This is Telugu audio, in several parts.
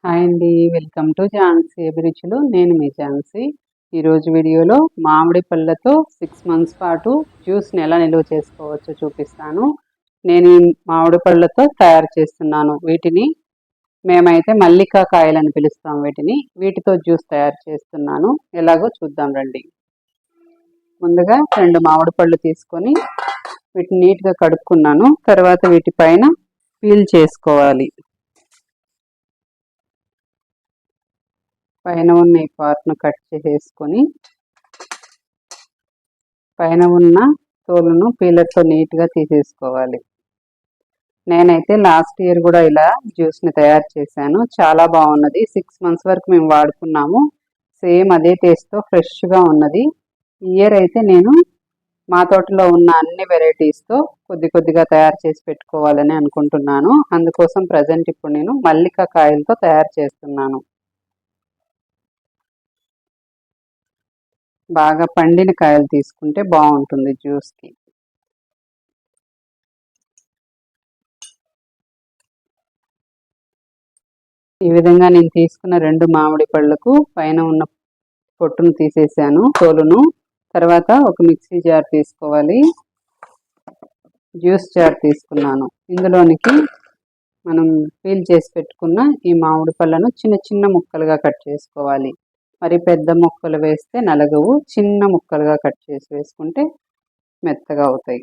హాయ్ అండి, వెల్కమ్ టు ఝాన్సీ అభిరుచులు. నేను మీ ఝాన్సీ. ఈరోజు వీడియోలో మామిడి పళ్ళతో 6 మంత్స్ పాటు జ్యూస్ని ఎలా నిల్వ చేసుకోవచ్చో చూపిస్తాను. నేను ఈ మామిడి పళ్ళతో తయారు చేస్తున్నాను. వీటిని మేమైతే మల్లికా కాయలని పిలుస్తాం. వీటితో జ్యూస్ తయారు చేస్తున్నాను. ఎలాగో చూద్దాం రండి. ముందుగా 2 మామిడి పళ్ళు తీసుకొని వీటిని నీట్గా కడుక్కున్నాను. తర్వాత వీటిపైన పీల్ చేసుకోవాలి. పైన ఉన్న ఈ పార్ట్ను కట్ చేసేసుకొని పైన ఉన్న తోలును పీలర్తో నీట్గా తీసేసుకోవాలి. నేనైతే లాస్ట్ ఇయర్ కూడా ఇలా జ్యూస్ని తయారు చేశాను. చాలా బాగున్నది. 6 మంత్స్ వరకు మేము వాడుకున్నాము. సేమ్ అదే టేస్ట్తో ఫ్రెష్గా ఉన్నది. ఈ ఇయర్ అయితే నేను మా తోటలో ఉన్న అన్ని వెరైటీస్తో కొద్దిగా తయారు చేసి పెట్టుకోవాలని అనుకుంటున్నాను. అందుకోసం ప్రజెంట్ ఇప్పుడు నేను మల్లికా కాయలతో తయారు చేస్తున్నాను. బాగా పండిన కాయలు తీసుకుంటే బాగుంటుంది జ్యూస్కి. ఈ విధంగా నేను తీసుకున్న 2 మామిడి పళ్ళకు పైన ఉన్న పొట్టును తీసేసాను, తోలును. తర్వాత ఒక మిక్సీ జార్ తీసుకోవాలి. జ్యూస్ జార్ తీసుకున్నాను. ఇందులోనికి మనం పీల్ చేసి పెట్టుకున్న ఈ మామిడి పళ్ళను చిన్న ముక్కలుగా కట్ చేసుకోవాలి. మరి పెద్ద ముక్కలు వేస్తే నలగవు. చిన్న ముక్కలుగా కట్ చేసి వేసుకుంటే మెత్తగా అవుతాయి.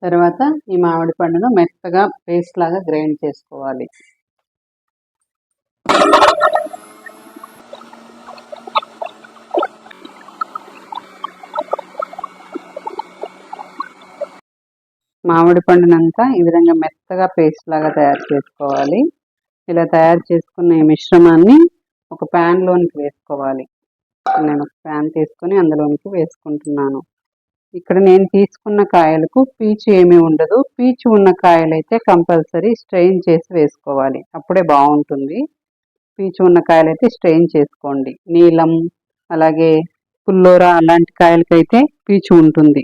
తర్వాత ఈ మామిడి పండును మెత్తగా పేస్ట్ లాగా గ్రైండ్ చేసుకోవాలి. మామిడి పండునంతా ఈ విధంగా మెత్తగా పేస్ట్ లాగా తయారు చేసుకోవాలి. ఇలా తయారు చేసుకున్న ఈ మిశ్రమాన్ని ఒక ప్యాన్లోనికి వేసుకోవాలి. నేను ఒక ప్యాన్ తీసుకొని అందులోనికి వేసుకుంటున్నాను. ఇక్కడ నేను తీసుకున్న కాయలకు పీచు ఏమీ ఉండదు. పీచు ఉన్న కాయలైతే కంపల్సరీ స్ట్రెయిన్ చేసి వేసుకోవాలి, అప్పుడే బాగుంటుంది. పీచు ఉన్న కాయలైతే స్ట్రెయిన్ చేసుకోండి. నీలం, అలాగే పుల్లోరా అలాంటి కాయలకైతే పీచు ఉంటుంది.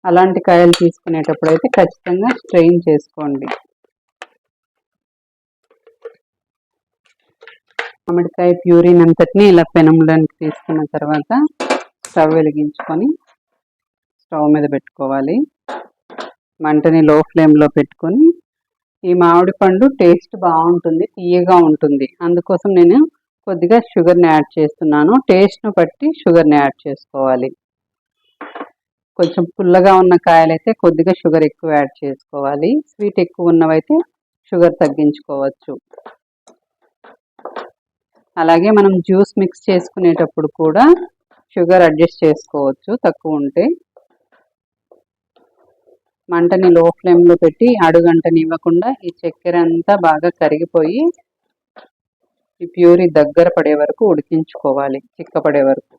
అలాంటి కాయలు తీసుకునేటప్పుడు అయితే ఖచ్చితంగా స్ట్రెయిన్ చేసుకోండి. మామిడికాయ ప్యూరిన్ అంతటిని ఇలా పెనంలోకి తీసుకున్న తర్వాత స్టవ్ వెలిగించుకొని స్టవ్ మీద పెట్టుకోవాలి. మంటని లో ఫ్లేమ్లో పెట్టుకొని, ఈ మామిడి పండు టేస్ట్ బాగుంటుంది, తీయగా ఉంటుంది. అందుకోసం నేను కొద్దిగా షుగర్ని యాడ్ చేస్తున్నాను. టేస్ట్ను బట్టి షుగర్ని యాడ్ చేసుకోవాలి. కొంచెం పుల్లగా ఉన్న కాయలైతే కొద్దిగా షుగర్ ఎక్కువ యాడ్ చేసుకోవాలి. స్వీట్ ఎక్కువ ఉన్నవైతే షుగర్ తగ్గించుకోవచ్చు. అలాగే మనం జ్యూస్ మిక్స్ చేసుకునేటప్పుడు కూడా షుగర్ అడ్జస్ట్ చేసుకోవచ్చు తక్కువ ఉంటే. మంటని లో ఫ్లేమ్లో పెట్టి అడుగంటనివ్వకుండా ఈ చక్కెర అంతా బాగా కరిగిపోయి ఈ ప్యూరీ దగ్గర పడే వరకు ఉడికించుకోవాలి, చిక్కపడే వరకు.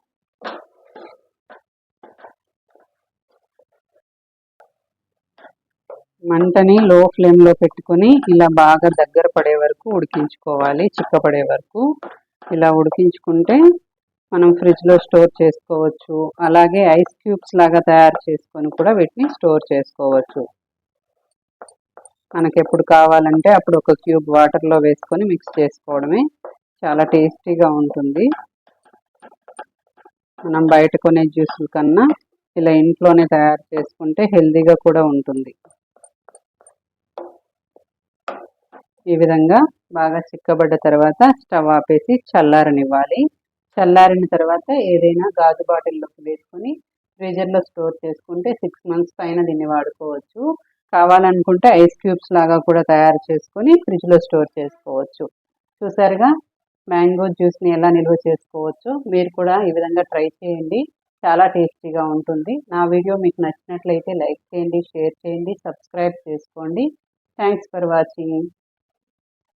మంటని లో ఫ్లేమ్లో పెట్టుకొని ఇలా బాగా దగ్గర పడే వరకు ఉడికించుకోవాలి, చిక్కపడే వరకు. ఇలా ఉడికించుకుంటే మనం ఫ్రిడ్జ్లో స్టోర్ చేసుకోవచ్చు. అలాగే ఐస్ క్యూబ్స్ లాగా తయారు చేసుకొని కూడా వీటిని స్టోర్ చేసుకోవచ్చు. మనకి ఎప్పుడు కావాలంటే అప్పుడు ఒక క్యూబ్ వాటర్లో వేసుకొని మిక్స్ చేసుకోవడమే. చాలా టేస్టీగా ఉంటుంది. మనం బయట కొనే జ్యూసుల కన్నా ఇలా ఇంట్లోనే తయారు చేసుకుంటే హెల్తీగా కూడా ఉంటుంది. ఈ విధంగా బాగా చిక్కబడ్డ తర్వాత స్టవ్ ఆపేసి చల్లారనివ్వాలి. చల్లారిన తర్వాత ఏదైనా గాజు బాటిల్లోకి వేసుకొని ఫ్రీజర్లో స్టోర్ చేసుకుంటే 6 మంత్స్ పైన దీన్ని వాడుకోవచ్చు. కావాలనుకుంటే ఐస్ క్యూబ్స్ లాగా కూడా తయారు చేసుకొని ఫ్రిడ్జ్లో స్టోర్ చేసుకోవచ్చు. చూసారుగా మ్యాంగో జ్యూస్ని ఎలా నిల్వ చేసుకోవచ్చో. మీరు కూడా ఈ విధంగా ట్రై చేయండి. చాలా టేస్టీగా ఉంటుంది. నా వీడియో మీకు నచ్చినట్లయితే లైక్ చేయండి, షేర్ చేయండి, సబ్స్క్రైబ్ చేసుకోండి. Thanks for watching.